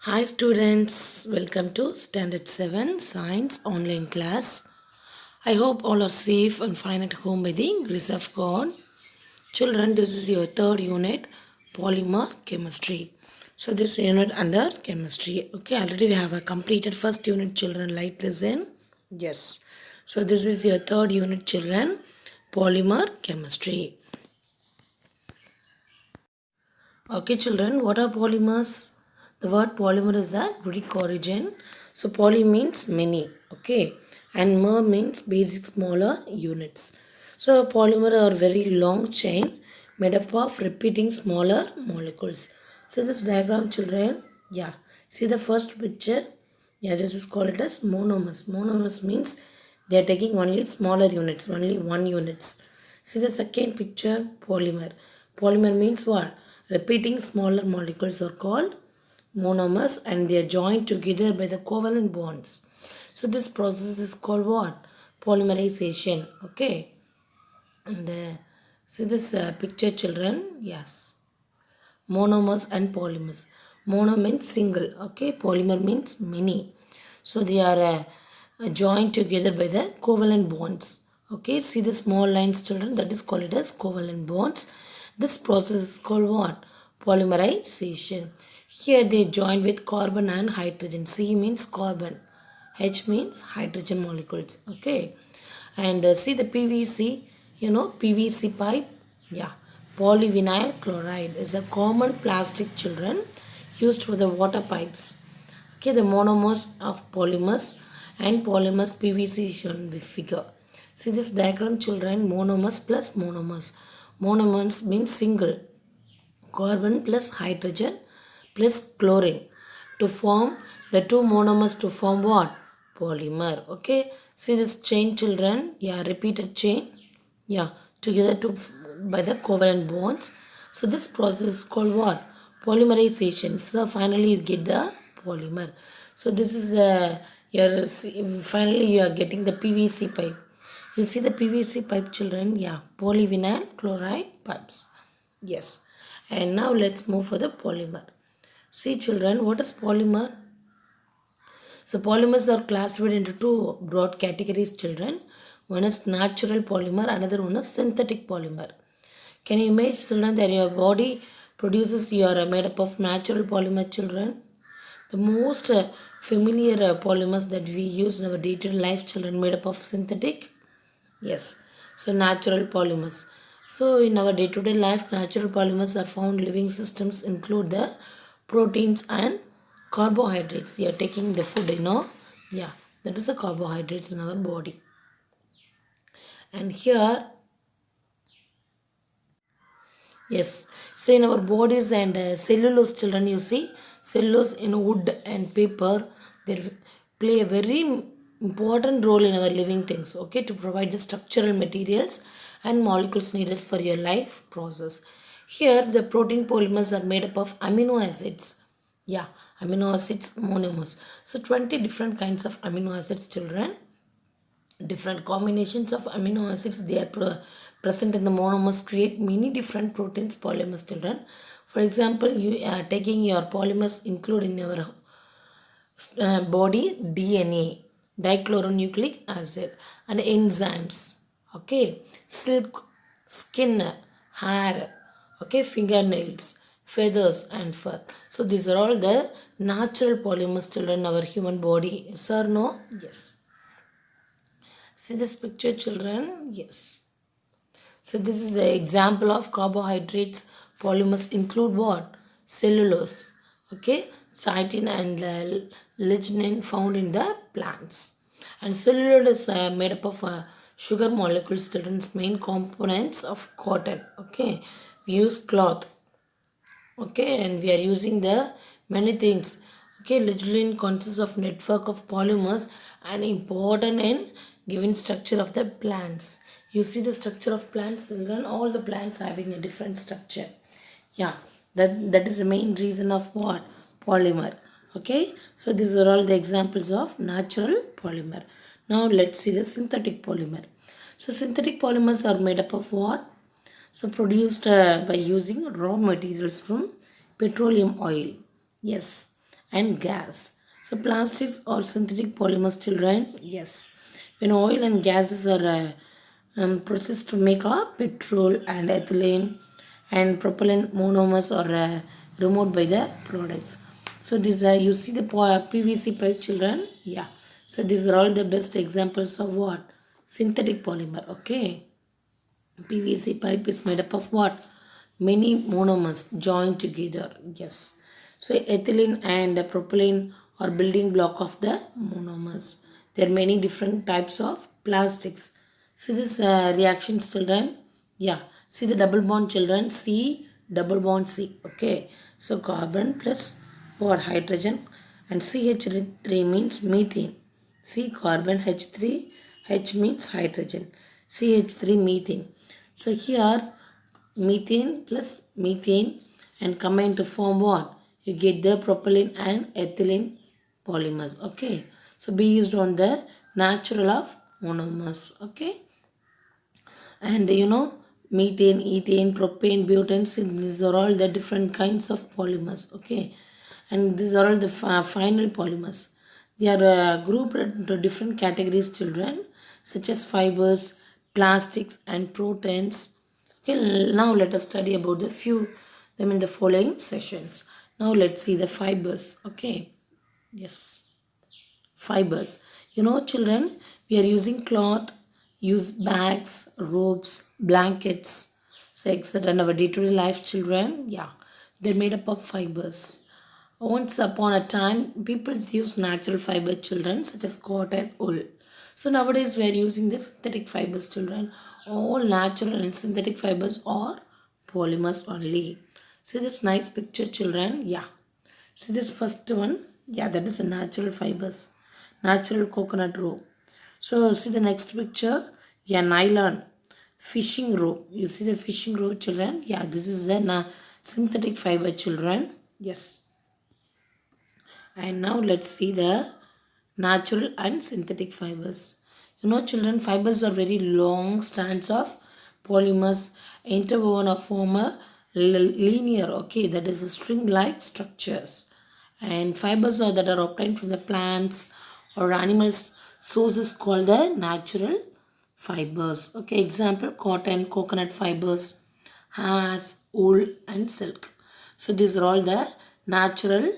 Hi students, welcome to Standard 7 Science online class. I hope all are safe and fine at home by the grace of God. Children, this is your third unit, Polymer Chemistry. So this unit under chemistry. Okay, already we have a completed first unit children light lesson. Yes. So this is your third unit children, Polymer Chemistry. Okay, children, what are polymers? The word polymer is a Greek origin. So, poly means many, okay, and mer means basic smaller units. So, polymer are very long chain made up of repeating smaller molecules. So, this diagram, children, yeah, see the first picture. Yeah, this is called it as monomers. Monomers means they are taking only smaller units, only one units. See the second picture, polymer. Polymer means what? Repeating smaller molecules are called monomers and they are joined together by the covalent bonds. So this process is called what? Polymerization. Okay. And see this picture, children. Yes. Monomers and polymers. Mono means single. Okay. Polymer means many. So they are joined together by the covalent bonds. Okay, see the small lines, children, that is called it as covalent bonds. This process is called what? Polymerization. Here they join with carbon and hydrogen. C means carbon, H means hydrogen molecules. Okay, and see the PVC, PVC pipe. Yeah, polyvinyl chloride is a common plastic, children, used for the water pipes. Okay, the monomers of polymers and polymers PVC shown with figure. See this diagram, children, monomers plus monomers. Monomers means single, carbon plus hydrogen plus chlorine to form the two monomers to form what? Polymer. Okay, see this chain, children. Yeah, repeated chain. Yeah, together to by the covalent bonds. So this process is called what? Polymerization. So finally you get the polymer. So this is your finally you are getting the PVC pipe. You see the PVC pipe, children? Yeah, polyvinyl chloride pipes. Yes. And now let's move for the polymer. See, children, what is polymer? So polymers are classified into two broad categories, children. One is natural polymer, another one is synthetic polymer. Can you imagine, children, that your body produces your made up of natural polymer, children? The most familiar polymers that we use in our day-to-day life, children, made up of synthetic. Yes, so natural polymers. So in our day-to-day life, natural polymers are found living systems include the proteins and carbohydrates. You are taking the food, Yeah, that is the carbohydrates in our body. And here, yes, so in our bodies and cellulose, children, you see, cellulose in wood and paper, they play a very important role in our living things, okay, to provide the structural materials and molecules needed for your life process. Here, the protein polymers are made up of amino acids. Yeah, amino acids, monomers. So, 20 different kinds of amino acids, children, different combinations of amino acids they are present in the monomers create many different proteins polymers, children. For example, you are taking your polymers include in your body DNA, dichloronucleic acid, and enzymes. Okay, silk, skin, hair, okay, fingernails, feathers, and fur. So these are all the natural polymers, children, in our human body. Yes or no? Yes. See this picture, children? Yes. So this is the example of carbohydrates. Polymers include what? Cellulose. Okay. Chitin and lignin found in the plants. And cellulose is made up of sugar molecules, children's main components of cotton. Okay. We use cloth, okay, and we are using the many things. Okay, lignin consists of network of polymers and important in given structure of the plants. You see the structure of plants, children, all the plants having a different structure. Yeah, that is the main reason of what? Polymer. Okay, so these are all the examples of natural polymer. Now let's see the synthetic polymer. So synthetic polymers are made up of what? So produced by using raw materials from petroleum oil. Yes. and gas. So plastics or synthetic polymers, children, yes. When oil and gases are processed to make petrol and ethylene and propellant monomers are removed by the products. So these are, you see the PVC pipe, children, yeah. So these are all the best examples of what? Synthetic polymer, okay. PVC pipe is made up of what? Many monomers joined together. Yes. So ethylene and propylene are building block of the monomers. There are many different types of plastics. See this reactions, children. Yeah. See the double bond, children. C double bond C. Okay. So carbon plus what? Hydrogen, and CH3 means methane. C carbon, H3, H means hydrogen. CH3 methane. So here methane plus methane and combine to form what? You get the propylene and ethylene polymers. Okay. So based on the natural of monomers. Okay. And methane, ethane, propane, butane, so these are all the different kinds of polymers. Okay. And these are all the final polymers. They are grouped into different categories, children, such as fibers, plastics, and proteins. Okay, now let us study about the few them in the following sessions. Now let's see the fibers. Okay, yes, fibers. Children, we are using cloth, use bags, ropes, blankets, so etc. In our day-to-day life, children, yeah, they're made up of fibers. Once upon a time, people used natural fiber, children, such as cotton, wool. So nowadays we are using the synthetic fibers, children. All natural and synthetic fibers are polymers only. See this nice picture, children? Yeah. See this first one? Yeah, that is a natural fibers. Natural coconut rope. So see the next picture? Yeah, nylon. Fishing rope. You see the fishing rope, children? Yeah, this is the synthetic fiber, children. Yes. And now let's see the natural and synthetic fibers. Children, fibers are very long strands of polymers interwoven or form a linear, okay, that is a string-like structures. And fibers are that are obtained from the plants or animals sources called the natural fibers. Okay, example, cotton, coconut fibers, hairs, wool, and silk. So these are all the natural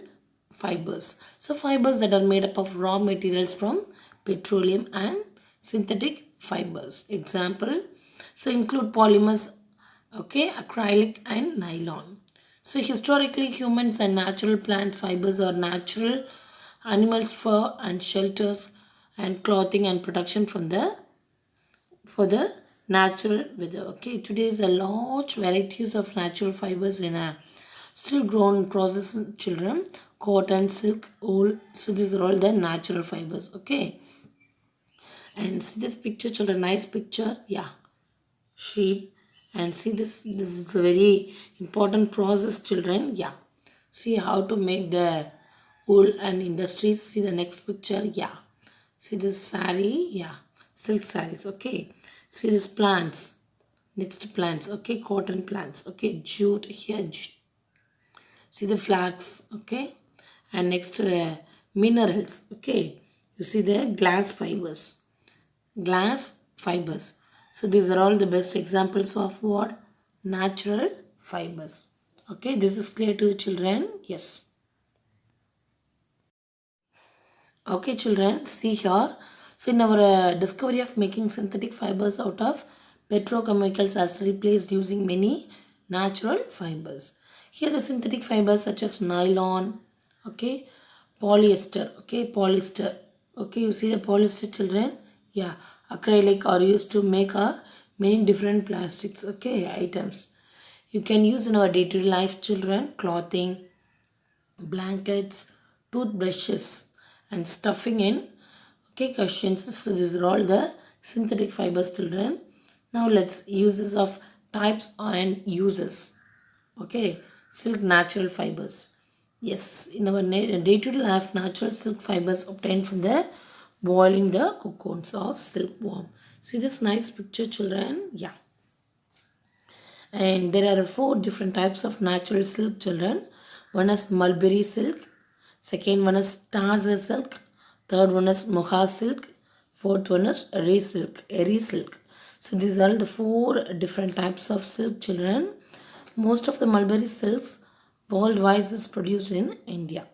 fibers. So fibers that are made up of raw materials from petroleum and synthetic fibers. Example, so include polymers, okay, acrylic and nylon. So historically humans and natural plant fibers are natural animals fur and shelters and clothing and protection from the for the natural weather. Okay, today is a large varieties of natural fibers in a still grown processed, children, cotton, silk, wool. So these are all the natural fibers. Okay, and see this picture, children, nice picture. Yeah, sheep. And see this is a very important process, children. Yeah, see how to make the wool and industries. See the next picture. Yeah, see this sari. Yeah, silk saris. Okay, see this plants. Next plants. Okay, cotton plants. Okay, jute here. See the flags. Okay, and next minerals. Okay, you see the glass fibers. Glass fibers. So these are all the best examples of what? Natural fibers. Okay, this is clear to you, children? Yes. Okay, children, see here. So in our discovery of making synthetic fibers out of petrochemicals as replaced using many natural fibers. Here the synthetic fibers such as nylon, okay, polyester, okay, polyester, okay, you see the polyester, children? Yeah, acrylic are used to make many different plastics, okay, items. You can use in our day-to-day life, children, clothing, blankets, toothbrushes, and stuffing in. Okay, questions. So these are all the synthetic fibers, children. Now let's uses of types and uses. Okay, silk natural fibers. Yes, in our day-to-day life, natural silk fibers obtained from the boiling the cocoons of silkworm. See this nice picture, children? Yeah. And there are four different types of natural silk, children. One is mulberry silk, Second one is Taza silk. Third one is Moha silk. Fourth one is Eri silk. So these are the four different types of silk, children. Most of the mulberry silks worldwide is produced in India.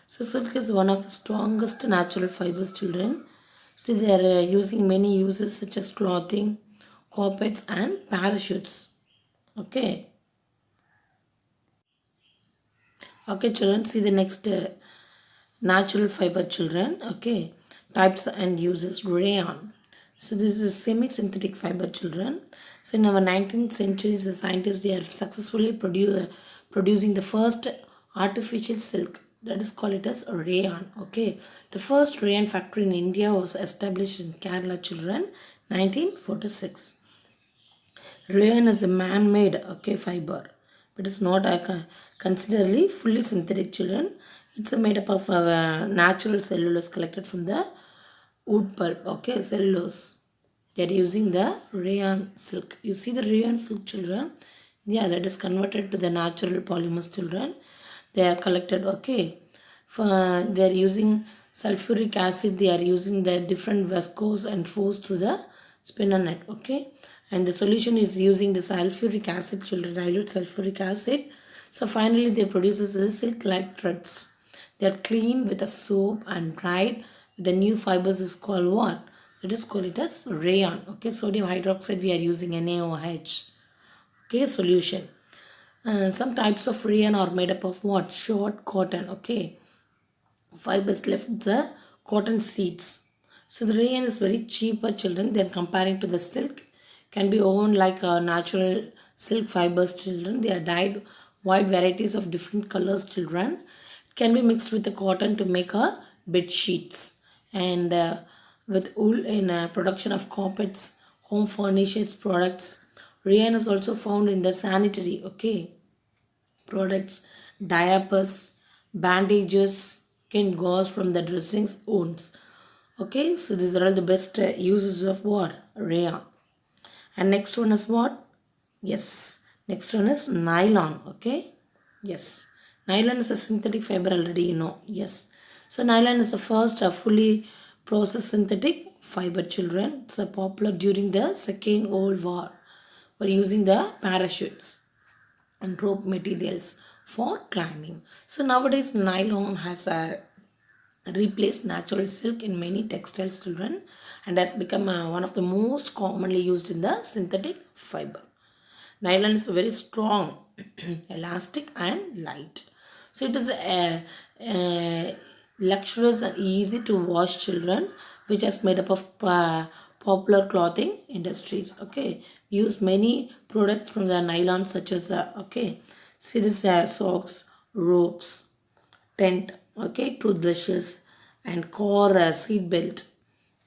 So silk is one of the strongest natural fibers, children. So they are using many uses such as clothing, carpets and parachutes. Okay. Okay, children, see the next natural fiber, children. Okay, types and uses. Rayon. So this is semi-synthetic fiber, children. So in our 19th century, the scientists, they are successfully producing the first artificial silk, that is called it as rayon. Okay, the first rayon factory in India was established in Kerala, children, 1946. Rayon is a man-made, okay, fiber, but it's not a considerably fully synthetic, children. It's a made up of natural cellulose collected from the wood pulp, okay, cellulose. They are using the rayon silk. You see the rayon silk, children? Yeah, that is converted to the natural polymers, children. They are collected, okay. They are using sulfuric acid. They are using the different viscose and force through the spinner net, okay. And the solution is using the sulfuric acid, children, dilute sulfuric acid. So finally, they produce the silk-like threads. They are cleaned with a soap and dried. The new fibers is called what? It is called it as rayon. Okay, sodium hydroxide we are using NaOH. Okay, solution. Some types of rayon are made up of what? Short cotton. Okay, fibers left with the cotton seeds. So the rayon is very cheaper, children, than comparing to the silk. Can be owned like natural silk fibers, children. They are dyed wide varieties of different colors, children. It can be mixed with the cotton to make a bed sheets and with wool in production of carpets, home furnishings products. Rayon is also found in the sanitary, okay, products, diapers, bandages, can gauze from the dressings wounds. Okay, so these are all the best uses of what? Rayon. And next one is what? Yes. Next one is nylon. Okay. Yes. Nylon is a synthetic fiber already you know. Yes. So nylon is the first fully processed synthetic fiber, children. It's popular during the Second World War. We're using the parachutes and rope materials for climbing. So nowadays nylon has replaced natural silk in many textiles, children, and has become one of the most commonly used in the synthetic fiber. Nylon is very strong, elastic and light. So it is luxurious and easy to wash, children, which is made up of popular clothing industries. Okay, we use many products from the nylon such as okay, see this socks, ropes, tent, okay, toothbrushes and core seat belt,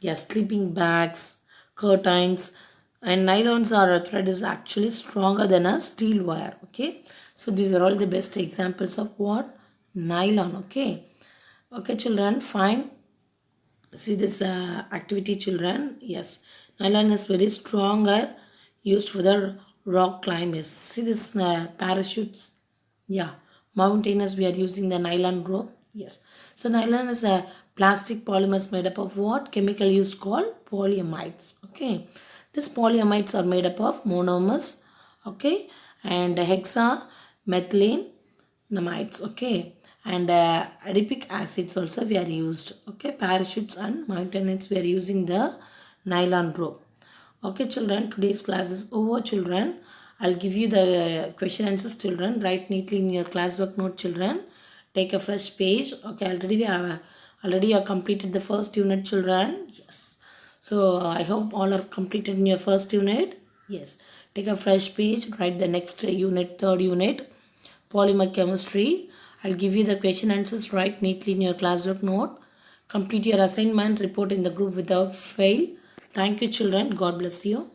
yeah, sleeping bags, curtains, and nylons are a thread is actually stronger than a steel wire. Okay, so these are all the best examples of what? Nylon. Okay, okay, children, fine. See this activity, children. Yes, nylon is very stronger, used for the rock climbers. See this parachutes. Yeah, mountainous we are using the nylon rope. Yes, so nylon is a plastic polymers made up of what? Chemical used called polyamides. Okay, these polyamides are made up of monomers. Okay, and hexamethylene namides. Okay, and adipic acids also we are used. Okay, parachutes and maintenance we are using the nylon rope. Okay, children, today's class is over, children. I'll give you the question answers, children. Write neatly in your classwork note, children. Take a fresh page. Okay, already you have completed the first unit, children. Yes. So I hope all are completed in your first unit. Yes. Take a fresh page. Write the next unit, third unit, polymer chemistry. I'll give you the question answers. Write neatly in your classwork note. Complete your assignment. Report in the group without fail. Thank you, children. God bless you.